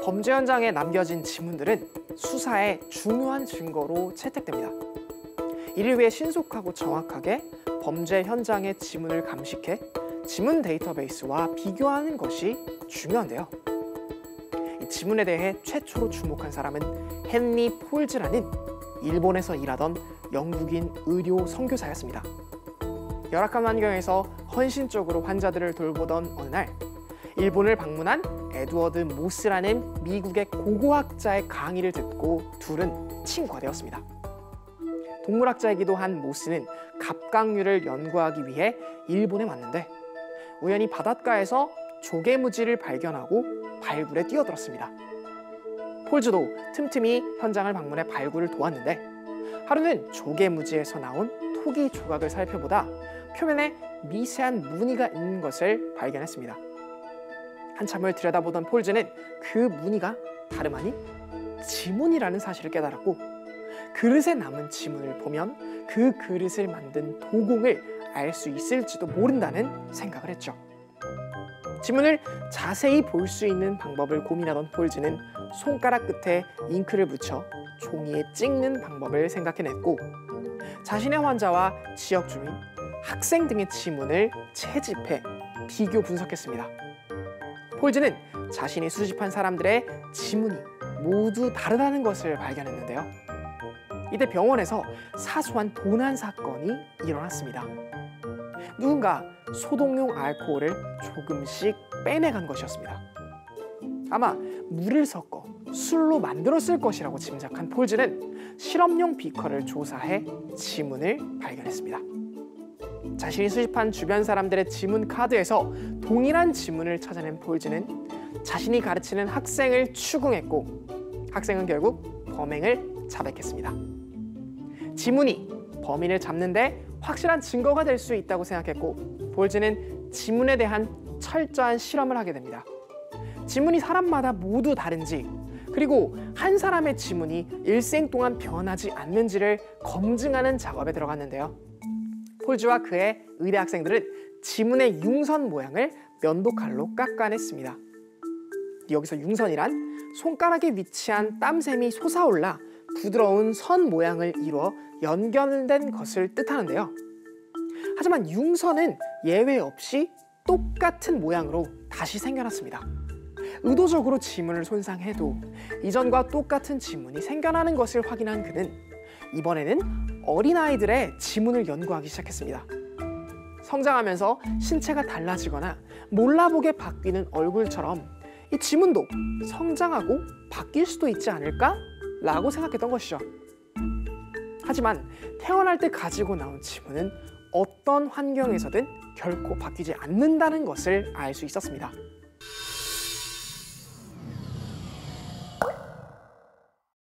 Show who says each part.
Speaker 1: 범죄 현장에 남겨진 지문들은 수사의 중요한 증거로 채택됩니다. 이를 위해 신속하고 정확하게 범죄 현장의 지문을 감식해 지문 데이터베이스와 비교하는 것이 중요한데요. 이 지문에 대해 최초로 주목한 사람은 헨리 폴즈라는 일본에서 일하던 영국인 의료 선교사였습니다. 열악한 환경에서 헌신적으로 환자들을 돌보던 어느 날, 일본을 방문한 에드워드 모스라는 미국의 고고학자의 강의를 듣고 둘은 친구가 되었습니다. 동물학자이기도 한 모스는 갑각류를 연구하기 위해 일본에 왔는데 우연히 바닷가에서 조개무지를 발견하고 발굴에 뛰어들었습니다. 폴즈도 틈틈이 현장을 방문해 발굴을 도왔는데 하루는 조개무지에서 나온 토기 조각을 살펴보다 표면에 미세한 무늬가 있는 것을 발견했습니다. 한참을 들여다보던 폴즈는 그 무늬가 다름 아닌 지문이라는 사실을 깨달았고 그릇에 남은 지문을 보면 그 그릇을 만든 도공을 알 수 있을지도 모른다는 생각을 했죠. 지문을 자세히 볼 수 있는 방법을 고민하던 폴즈는 손가락 끝에 잉크를 묻혀 종이에 찍는 방법을 생각해냈고 자신의 환자와 지역 주민, 학생 등의 지문을 채집해 비교 분석했습니다. 폴즈는 자신이 수집한 사람들의 지문이 모두 다르다는 것을 발견했는데요. 이때 병원에서 사소한 도난 사건이 일어났습니다. 누군가 소독용 알코올을 조금씩 빼내간 것이었습니다. 아마 물을 섞어 술로 만들었을 것이라고 짐작한 폴즈는 실험용 비커를 조사해 지문을 발견했습니다. 자신이 수집한 주변 사람들의 지문 카드에서 동일한 지문을 찾아낸 폴즈는 자신이 가르치는 학생을 추궁했고 학생은 결국 범행을 자백했습니다. 지문이 범인을 잡는데 확실한 증거가 될 수 있다고 생각했고 폴즈는 지문에 대한 철저한 실험을 하게 됩니다. 지문이 사람마다 모두 다른지 그리고 한 사람의 지문이 일생 동안 변하지 않는지를 검증하는 작업에 들어갔는데요. 폴즈와 그의 의대 학생들은 지문의 융선 모양을 면도칼로 깎아냈습니다. 여기서 융선이란 손가락에 위치한 땀샘이 솟아올라 부드러운 선 모양을 이루어 연결된 것을 뜻하는데요. 하지만 융선은 예외 없이 똑같은 모양으로 다시 생겨났습니다. 의도적으로 지문을 손상해도 이전과 똑같은 지문이 생겨나는 것을 확인한 그는 이번에는 어린아이들의 지문을 연구하기 시작했습니다. 성장하면서 신체가 달라지거나 몰라보게 바뀌는 얼굴처럼 이 지문도 성장하고 바뀔 수도 있지 않을까? 라고 생각했던 것이죠. 하지만 태어날 때 가지고 나온 지문은 어떤 환경에서든 결코 바뀌지 않는다는 것을 알 수 있었습니다.